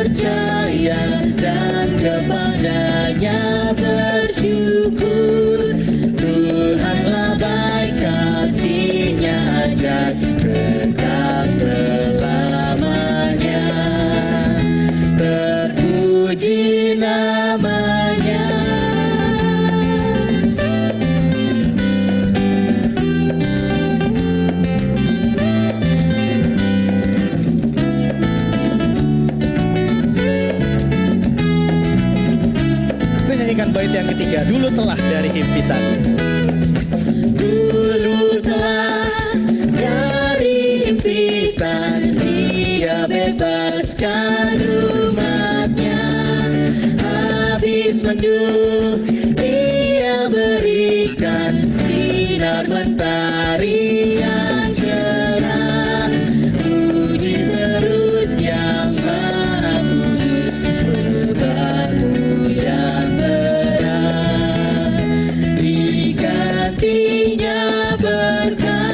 percaya dan kepadanya bersyukur. Tuhanlah baik, kasih-Nya ajaib kekal selamanya. Terpuji namanya. Kita nyanyikan bait yang ketiga, dulu telah dari himpitan. Dulu telah dari himpitan Dia bebaskan umatnya. Habis mendung Dia berikan sinar mentari yang cerah. Puji terus Yang Maha Kudus, beban-Mu yang berat digantinya berkat.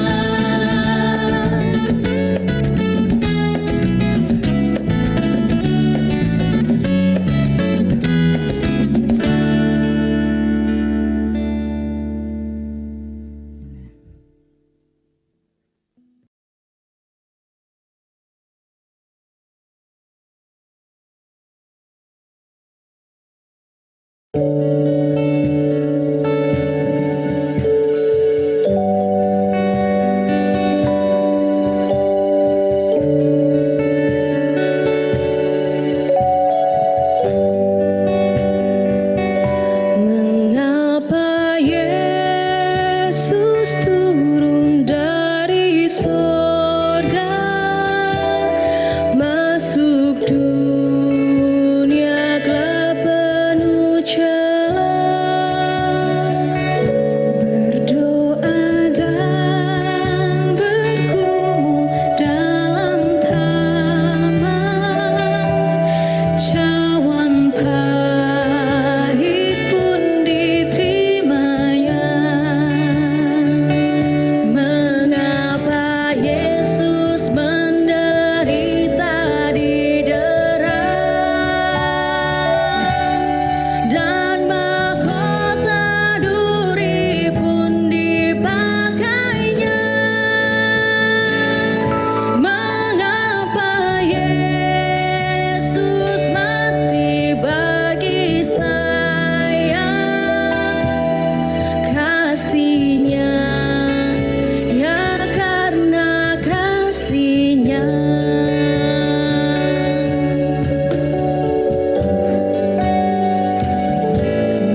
Mengapa Yesus turun dari surga, masuk dunia gelap penuh celah, berdoa dan bergumul dalam taman, cawan pahit pun diterimanya. Mengapa Yesus menderita didera, dan mahkota duri pun dipakainya? Mengapa Yesus mati bagi saya? Kasih-Nya, ya karena kasih-Nya.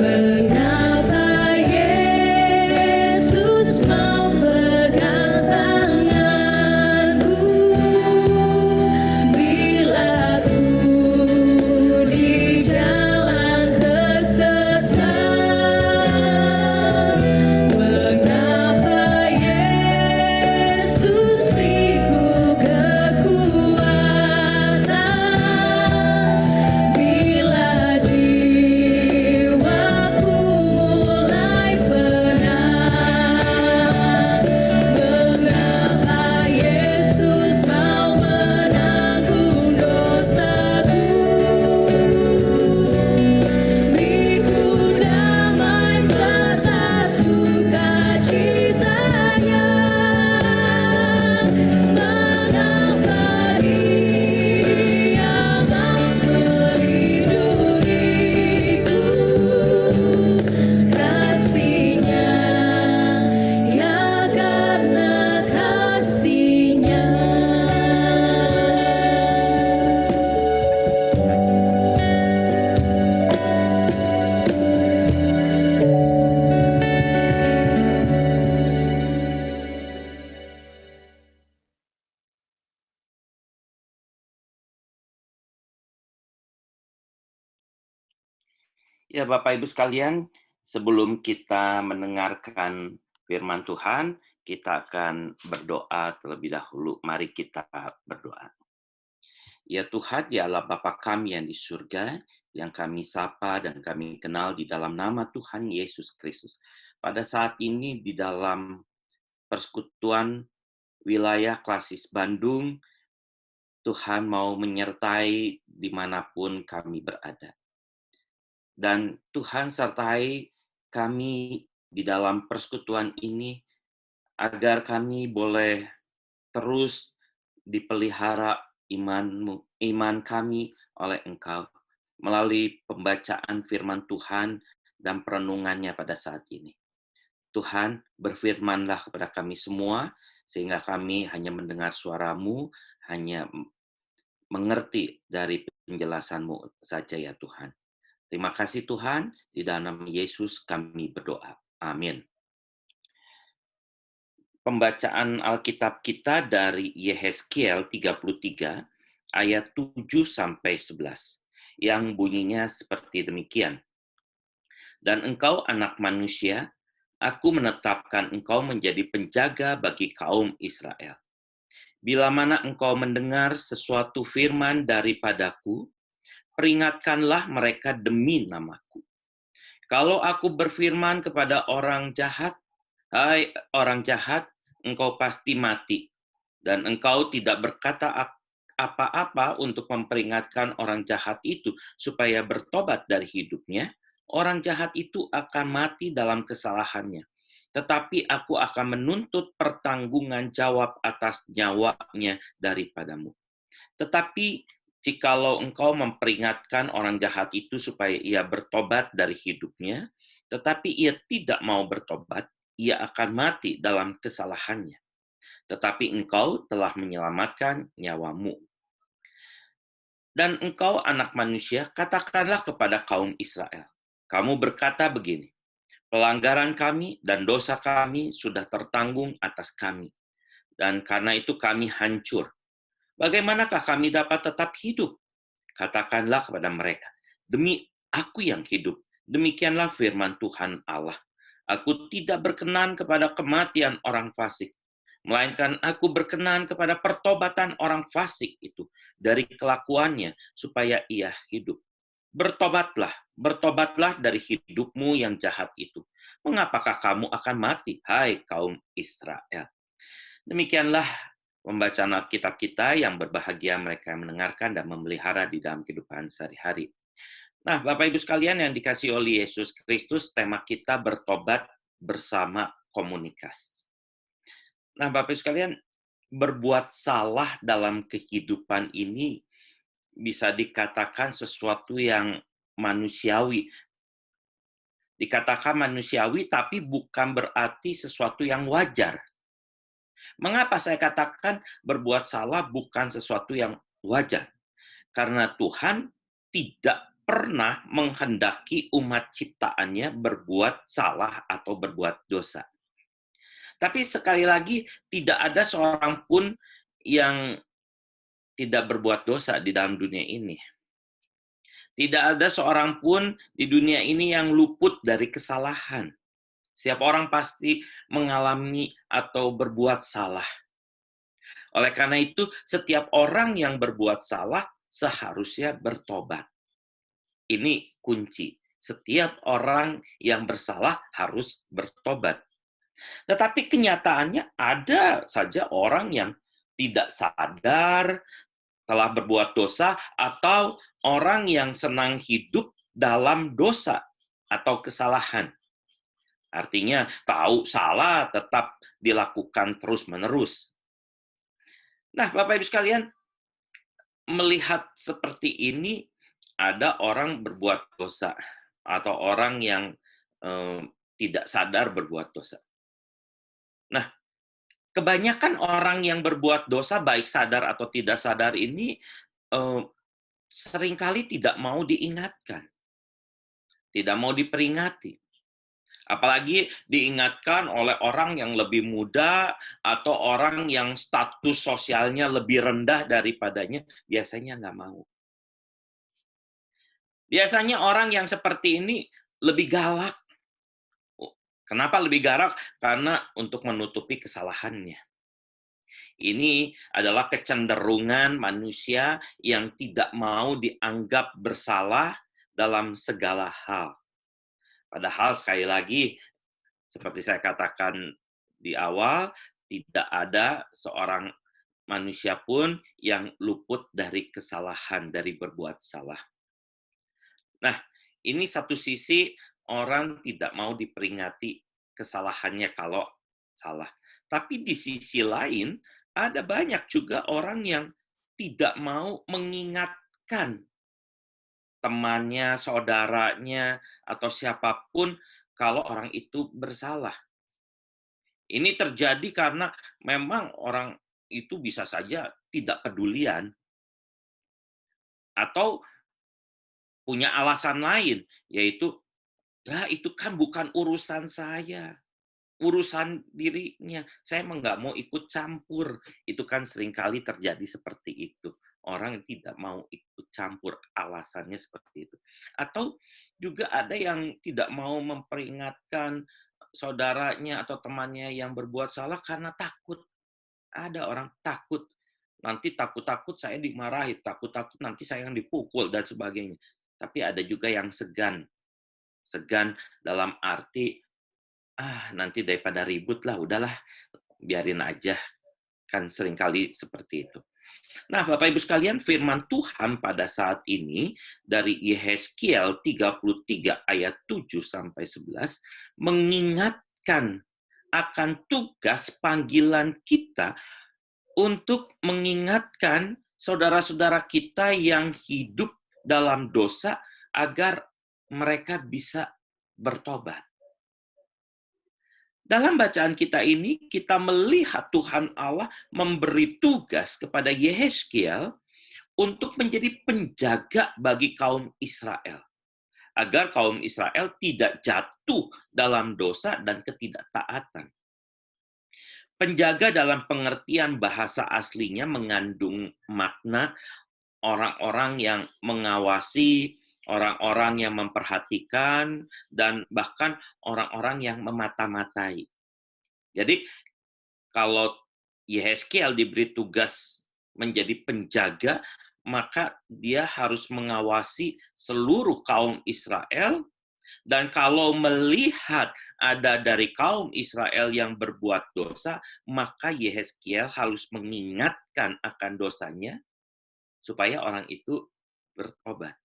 Mengapa Yesus mau pegang tanganku bila ku di jalan tersesat? Mengapa Yesus beriku kekuatan bila jiwaku mulai penat? Mengapa Yesus mau menanggung dosaku? Beriku damai serta sukacitanya. Mengapa Dia mau melindungiku? Kasih-Nya, ya karena kasih-Nya. Ya, Bapak Ibu sekalian, sebelum kita mendengarkan firman Tuhan, kita akan berdoa terlebih dahulu. Mari kita berdoa. Ya Tuhan, ya Allah Bapa kami yang di surga, yang kami sapa dan kami kenal di dalam nama Tuhan Yesus Kristus. Pada saat ini di dalam persekutuan wilayah Klasis Bandung, Tuhan mau menyertai dimanapun kami berada. Dan Tuhan sertai kami di dalam persekutuan ini agar kami boleh terus dipelihara iman kami oleh Engkau melalui pembacaan firman Tuhan dan perenungannya pada saat ini. Tuhan, berfirmanlah kepada kami semua, sehingga kami hanya mendengar suara-Mu, hanya mengerti dari penjelasan-Mu saja ya Tuhan. Terima kasih Tuhan, di dalam nama Yesus kami berdoa. Amin. Pembacaan Alkitab kita dari Yehezkiel 33 ayat 7 sampai 11 yang bunyinya seperti demikian. Dan engkau anak manusia, aku menetapkan engkau menjadi penjaga bagi kaum Israel. Bila mana engkau mendengar sesuatu firman daripadaku, peringatkanlah mereka demi namaku. Kalau aku berfirman kepada orang jahat, hai orang jahat, engkau pasti mati. Dan engkau tidak berkata apa-apa untuk memperingatkan orang jahat itu supaya bertobat dari hidupnya, orang jahat itu akan mati dalam kesalahannya. Tetapi aku akan menuntut pertanggungan jawab atas nyawanya daripadamu. Tetapi jikalau engkau memperingatkan orang jahat itu supaya ia bertobat dari hidupnya, tetapi ia tidak mau bertobat, ia akan mati dalam kesalahannya. Tetapi engkau telah menyelamatkan nyawamu. Dan engkau anak manusia, katakanlah kepada kaum Israel, kamu berkata begini, pelanggaran kami dan dosa kami sudah tertanggung atas kami, dan karena itu kami hancur. Bagaimanakah kami dapat tetap hidup? Katakanlah kepada mereka, demi aku yang hidup, demikianlah firman Tuhan Allah. Aku tidak berkenan kepada kematian orang fasik, melainkan aku berkenan kepada pertobatan orang fasik itu dari kelakuannya, supaya ia hidup. Bertobatlah dari hidupmu yang jahat itu. Mengapakah kamu akan mati, hai kaum Israel? Demikianlah pembacaan Alkitab kita, yang berbahagia mereka yang mendengarkan dan memelihara di dalam kehidupan sehari-hari. Nah, Bapak Ibu sekalian yang dikasihi oleh Yesus Kristus, tema kita bertobat bersama komunitas. Nah, Bapak Ibu sekalian, berbuat salah dalam kehidupan ini bisa dikatakan sesuatu yang manusiawi. Dikatakan manusiawi, tapi bukan berarti sesuatu yang wajar. Mengapa saya katakan berbuat salah bukan sesuatu yang wajar? Karena Tuhan tidak pernah menghendaki umat ciptaannya berbuat salah atau berbuat dosa. Tapi sekali lagi, tidak ada seorang pun yang tidak berbuat dosa di dalam dunia ini. Tidak ada seorang pun di dunia ini yang luput dari kesalahan. Setiap orang pasti mengalami atau berbuat salah. Oleh karena itu, setiap orang yang berbuat salah seharusnya bertobat. Ini kunci. Setiap orang yang bersalah harus bertobat. Tetapi kenyataannya ada saja orang yang tidak sadar telah berbuat dosa, atau orang yang senang hidup dalam dosa atau kesalahan. Artinya tahu salah tetap dilakukan terus-menerus. Nah, Bapak Ibu sekalian, melihat seperti ini, ada orang berbuat dosa atau orang yang tidak sadar berbuat dosa. Nah, kebanyakan orang yang berbuat dosa, baik sadar atau tidak sadar ini, seringkali tidak mau diingatkan, tidak mau diperingati. Apalagi diingatkan oleh orang yang lebih muda atau orang yang status sosialnya lebih rendah daripadanya, biasanya nggak mau. Biasanya orang yang seperti ini lebih galak. Kenapa lebih galak? Karena untuk menutupi kesalahannya. Ini adalah kecenderungan manusia yang tidak mau dianggap bersalah dalam segala hal. Padahal sekali lagi, seperti saya katakan di awal, tidak ada seorang manusia pun yang luput dari kesalahan, dari berbuat salah. Nah, ini satu sisi orang tidak mau diperingati kesalahannya kalau salah. Tapi di sisi lain, ada banyak juga orang yang tidak mau mengingatkan temannya, saudaranya, atau siapapun kalau orang itu bersalah. Ini terjadi karena memang orang itu bisa saja tidak pedulian atau punya alasan lain, yaitu, "Ya, itu kan bukan urusan saya, urusan dirinya. Saya emang nggak mau ikut campur." Itu kan seringkali terjadi seperti itu. Orang yang tidak mau ikut campur, alasannya seperti itu. Atau juga ada yang tidak mau memperingatkan saudaranya atau temannya yang berbuat salah karena takut. Ada orang takut, nanti takut-takut saya dimarahi, takut-takut nanti saya yang dipukul dan sebagainya. Tapi ada juga yang segan. Segan dalam arti, nanti daripada ribut lah, udahlah, biarin aja. Kan seringkali seperti itu. Nah, Bapak Ibu sekalian, firman Tuhan pada saat ini dari Yehezkiel 33 ayat 7 sampai 11 mengingatkan akan tugas panggilan kita untuk mengingatkan saudara-saudara kita yang hidup dalam dosa agar mereka bisa bertobat. Dalam bacaan kita ini, kita melihat Tuhan Allah memberi tugas kepada Yehezkiel untuk menjadi penjaga bagi kaum Israel. Agar kaum Israel tidak jatuh dalam dosa dan ketidaktaatan. Penjaga dalam pengertian bahasa aslinya mengandung makna orang-orang yang mengawasi, orang-orang yang memperhatikan, dan bahkan orang-orang yang memata-matai. Jadi, kalau Yehezkiel diberi tugas menjadi penjaga, maka dia harus mengawasi seluruh kaum Israel, dan kalau melihat ada dari kaum Israel yang berbuat dosa, maka Yehezkiel harus mengingatkan akan dosanya, supaya orang itu bertobat.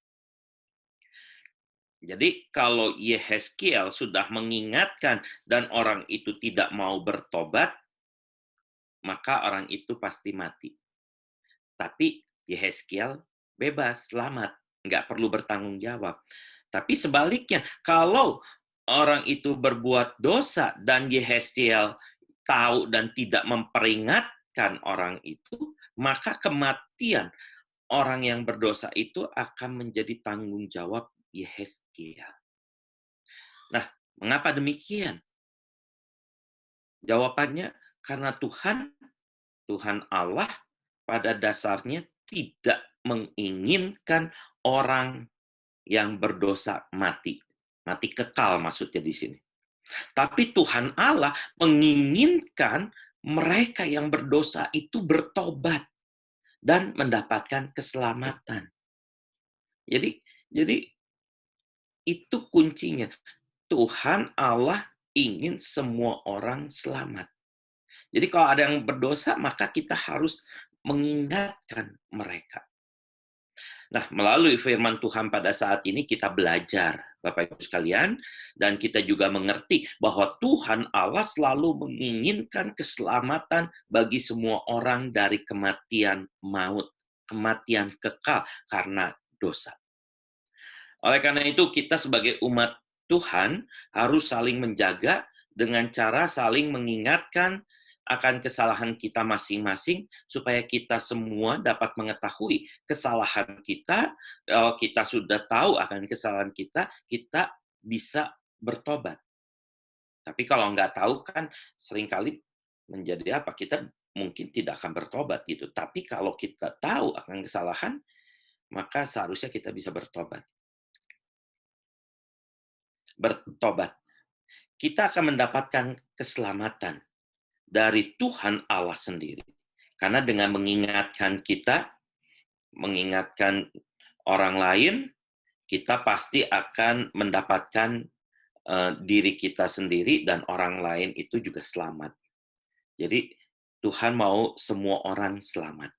Jadi kalau Yehezkiel sudah mengingatkan dan orang itu tidak mau bertobat, maka orang itu pasti mati. Tapi Yehezkiel bebas, selamat, nggak perlu bertanggung jawab. Tapi sebaliknya, kalau orang itu berbuat dosa dan Yehezkiel tahu dan tidak memperingatkan orang itu, maka kematian orang yang berdosa itu akan menjadi tanggung jawab Yehezkiel. Nah, mengapa demikian? Jawabannya karena Tuhan Allah pada dasarnya tidak menginginkan orang yang berdosa mati. Mati kekal maksudnya di sini. Tapi Tuhan Allah menginginkan mereka yang berdosa itu bertobat dan mendapatkan keselamatan. Jadi itu kuncinya. Tuhan Allah ingin semua orang selamat. Jadi kalau ada yang berdosa, maka kita harus mengingatkan mereka. Nah, melalui firman Tuhan pada saat ini kita belajar, Bapak Ibu sekalian, dan kita juga mengerti bahwa Tuhan Allah selalu menginginkan keselamatan bagi semua orang dari kematian maut, kematian kekal karena dosa. Oleh karena itu, kita sebagai umat Tuhan harus saling menjaga dengan cara saling mengingatkan akan kesalahan kita masing-masing, supaya kita semua dapat mengetahui kesalahan kita. Kalau kita sudah tahu akan kesalahan kita bisa bertobat. Tapi kalau nggak tahu kan seringkali menjadi apa? Kita mungkin tidak akan bertobat gitu. Tapi kalau kita tahu akan kesalahan, maka seharusnya kita bisa bertobat. Kita akan mendapatkan keselamatan dari Tuhan Allah sendiri. Karena dengan mengingatkan mengingatkan orang lain, kita pasti akan mendapatkan diri kita sendiri dan orang lain itu juga selamat. Jadi Tuhan mau semua orang selamat.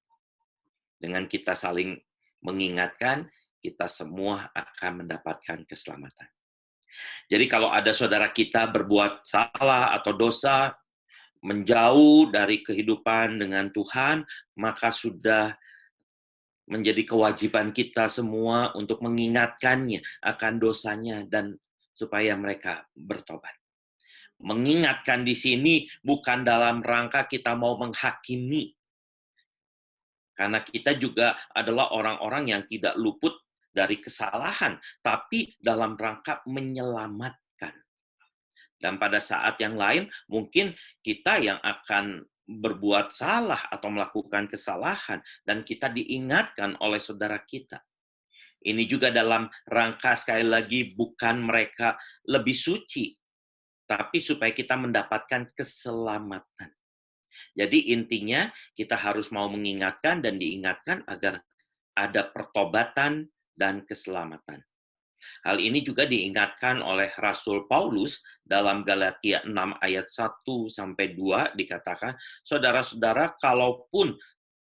Dengan kita saling mengingatkan, kita semua akan mendapatkan keselamatan. Jadi kalau ada saudara kita berbuat salah atau dosa, menjauh dari kehidupan dengan Tuhan, maka sudah menjadi kewajiban kita semua untuk mengingatkannya akan dosanya dan supaya mereka bertobat. Mengingatkan di sini bukan dalam rangka kita mau menghakimi, karena kita juga adalah orang-orang yang tidak luput dari kesalahan, tapi dalam rangka menyelamatkan. Dan pada saat yang lain, mungkin kita yang akan berbuat salah atau melakukan kesalahan, dan kita diingatkan oleh saudara kita. Ini juga dalam rangka, sekali lagi, bukan mereka lebih suci, tapi supaya kita mendapatkan keselamatan. Jadi intinya kita harus mau mengingatkan dan diingatkan agar ada pertobatan dan keselamatan. Hal ini juga diingatkan oleh Rasul Paulus dalam Galatia 6 ayat 1-2 dikatakan, saudara-saudara, kalaupun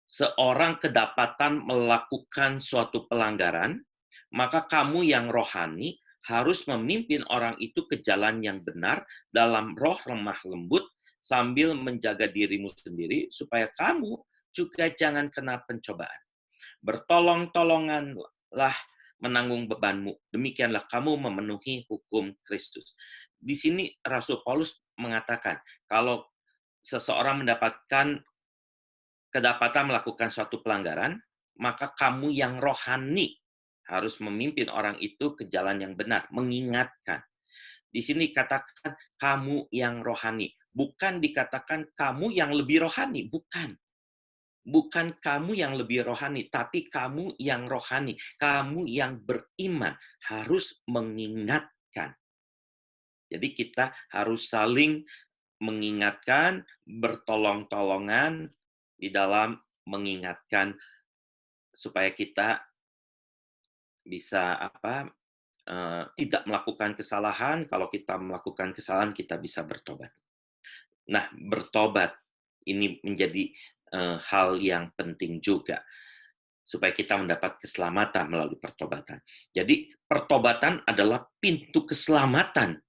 seorang kedapatan melakukan suatu pelanggaran, maka kamu yang rohani harus memimpin orang itu ke jalan yang benar dalam roh lemah lembut sambil menjaga dirimu sendiri supaya kamu juga jangan kena pencobaan. Bertolong-tolonganlah menanggung bebanmu. Demikianlah kamu memenuhi hukum Kristus. Di sini Rasul Paulus mengatakan, kalau seseorang mendapatkan kedapatan melakukan suatu pelanggaran, maka kamu yang rohani harus memimpin orang itu ke jalan yang benar, mengingatkan. Di sini katakan kamu yang rohani, bukan dikatakan kamu yang lebih rohani, bukan. Bukan kamu yang lebih rohani, tapi kamu yang rohani, kamu yang beriman harus mengingatkan. Jadi kita harus saling mengingatkan, bertolong-tolongan di dalam mengingatkan supaya kita bisa tidak melakukan kesalahan. Kalau kita melakukan kesalahan, kita bisa bertobat. Nah, bertobat ini menjadi hal yang penting juga supaya kita mendapat keselamatan melalui pertobatan. Jadi, pertobatan adalah pintu keselamatan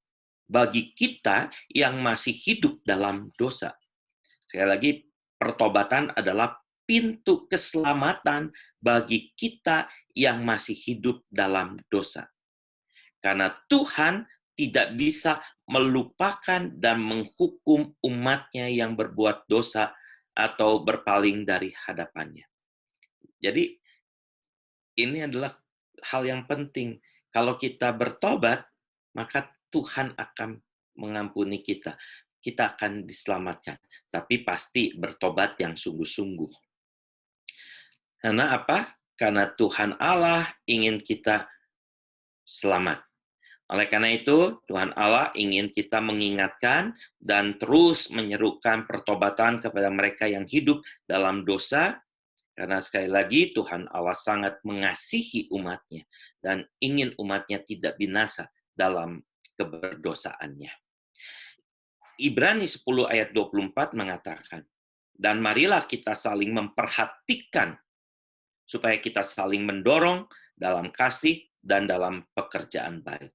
bagi kita yang masih hidup dalam dosa. Sekali lagi, pertobatan adalah pintu keselamatan bagi kita yang masih hidup dalam dosa. Karena Tuhan tidak bisa melupakan dan menghukum umatnya yang berbuat dosa atau berpaling dari hadapannya. Jadi, ini adalah hal yang penting. Kalau kita bertobat, maka Tuhan akan mengampuni kita. Kita akan diselamatkan. Tapi pasti bertobat yang sungguh-sungguh. Karena apa? Karena Tuhan Allah ingin kita selamat. Oleh karena itu, Tuhan Allah ingin kita mengingatkan dan terus menyerukan pertobatan kepada mereka yang hidup dalam dosa, karena sekali lagi Tuhan Allah sangat mengasihi umatnya dan ingin umatnya tidak binasa dalam keberdosaannya. Ibrani 10 ayat 24 mengatakan, dan marilah kita saling memperhatikan supaya kita saling mendorong dalam kasih dan dalam pekerjaan baik.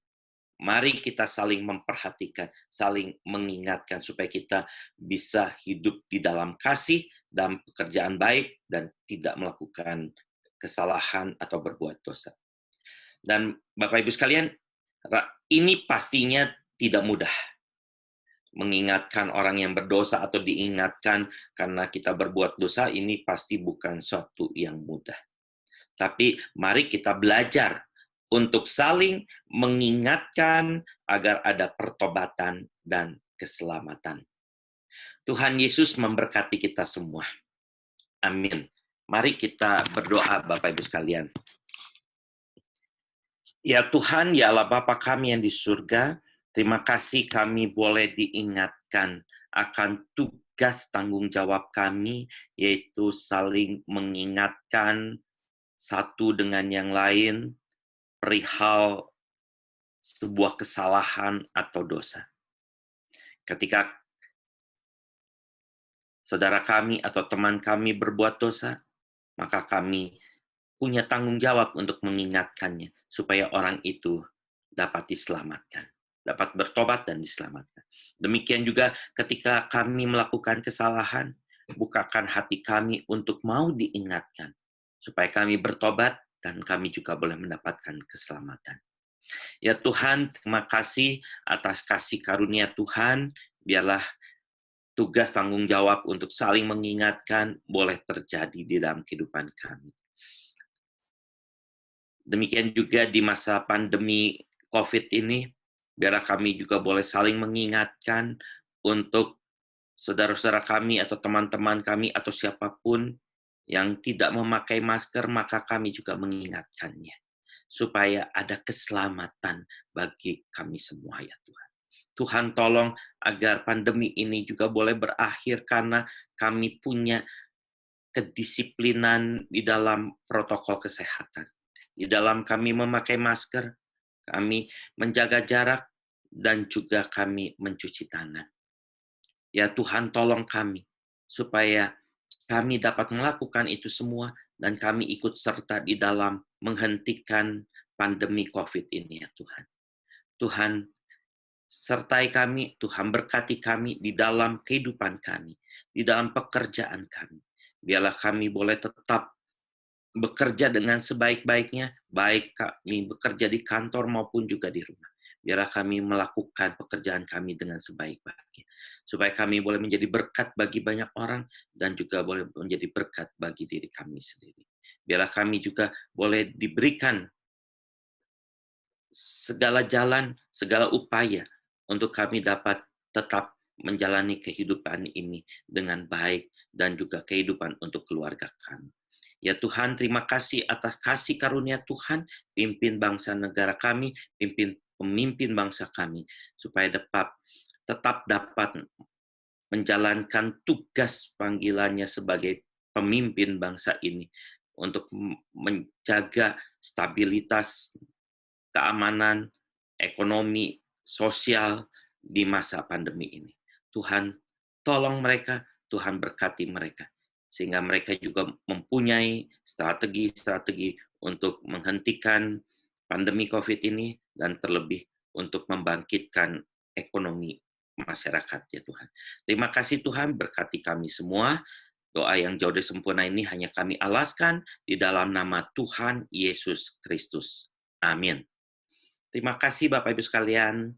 Mari kita saling memperhatikan, saling mengingatkan supaya kita bisa hidup di dalam kasih dan pekerjaan baik dan tidak melakukan kesalahan atau berbuat dosa. Dan Bapak Ibu sekalian, ini pastinya tidak mudah. Mengingatkan orang yang berdosa atau diingatkan karena kita berbuat dosa, ini pasti bukan suatu yang mudah. Tapi mari kita belajar untuk saling mengingatkan agar ada pertobatan dan keselamatan. Tuhan Yesus memberkati kita semua. Amin. Mari kita berdoa, Bapak Ibu sekalian. Ya Tuhan, ya Allah Bapa kami yang di surga, terima kasih kami boleh diingatkan akan tugas tanggung jawab kami, yaitu saling mengingatkan satu dengan yang lain, perihal sebuah kesalahan atau dosa. Ketika saudara kami atau teman kami berbuat dosa, maka kami punya tanggung jawab untuk mengingatkannya, supaya orang itu dapat diselamatkan, dapat bertobat dan diselamatkan. Demikian juga ketika kami melakukan kesalahan, bukakan hati kami untuk mau diingatkan, supaya kami bertobat dan kami juga boleh mendapatkan keselamatan. Ya Tuhan, terima kasih atas kasih karunia Tuhan, biarlah tugas tanggung jawab untuk saling mengingatkan boleh terjadi di dalam kehidupan kami. Demikian juga di masa pandemi COVID ini, biarlah kami juga boleh saling mengingatkan untuk saudara-saudara kami atau teman-teman kami atau siapapun yang tidak memakai masker, maka kami juga mengingatkannya. Supaya ada keselamatan bagi kami semua ya Tuhan. Tuhan tolong agar pandemi ini juga boleh berakhir karena kami punya kedisiplinan di dalam protokol kesehatan. Di dalam kami memakai masker, kami menjaga jarak, dan juga kami mencuci tangan. Ya Tuhan tolong kami, supaya kami dapat melakukan itu semua, dan kami ikut serta di dalam menghentikan pandemi COVID ini ya Tuhan. Tuhan, sertai kami, Tuhan berkati kami di dalam kehidupan kami, di dalam pekerjaan kami. Biarlah kami boleh tetap bekerja dengan sebaik-baiknya, baik kami bekerja di kantor maupun juga di rumah. Biarlah kami melakukan pekerjaan kami dengan sebaik-baiknya. Supaya kami boleh menjadi berkat bagi banyak orang, dan juga boleh menjadi berkat bagi diri kami sendiri. Biarlah kami juga boleh diberikan segala jalan, segala upaya untuk kami dapat tetap menjalani kehidupan ini dengan baik dan juga kehidupan untuk keluarga kami. Ya Tuhan, terima kasih atas kasih karunia Tuhan, pimpin bangsa negara kami, pimpin pemimpin bangsa kami, supaya tetap dapat menjalankan tugas panggilannya sebagai pemimpin bangsa ini untuk menjaga stabilitas, keamanan, ekonomi, sosial di masa pandemi ini. Tuhan, tolong mereka, Tuhan berkati mereka, sehingga mereka juga mempunyai strategi-strategi untuk menghentikan pandemi COVID ini, dan terlebih untuk membangkitkan ekonomi masyarakat, ya Tuhan. Terima kasih Tuhan, berkati kami semua. Doa yang jauh dari sempurna ini hanya kami alaskan di dalam nama Tuhan Yesus Kristus. Amin. Terima kasih Bapak Ibu sekalian.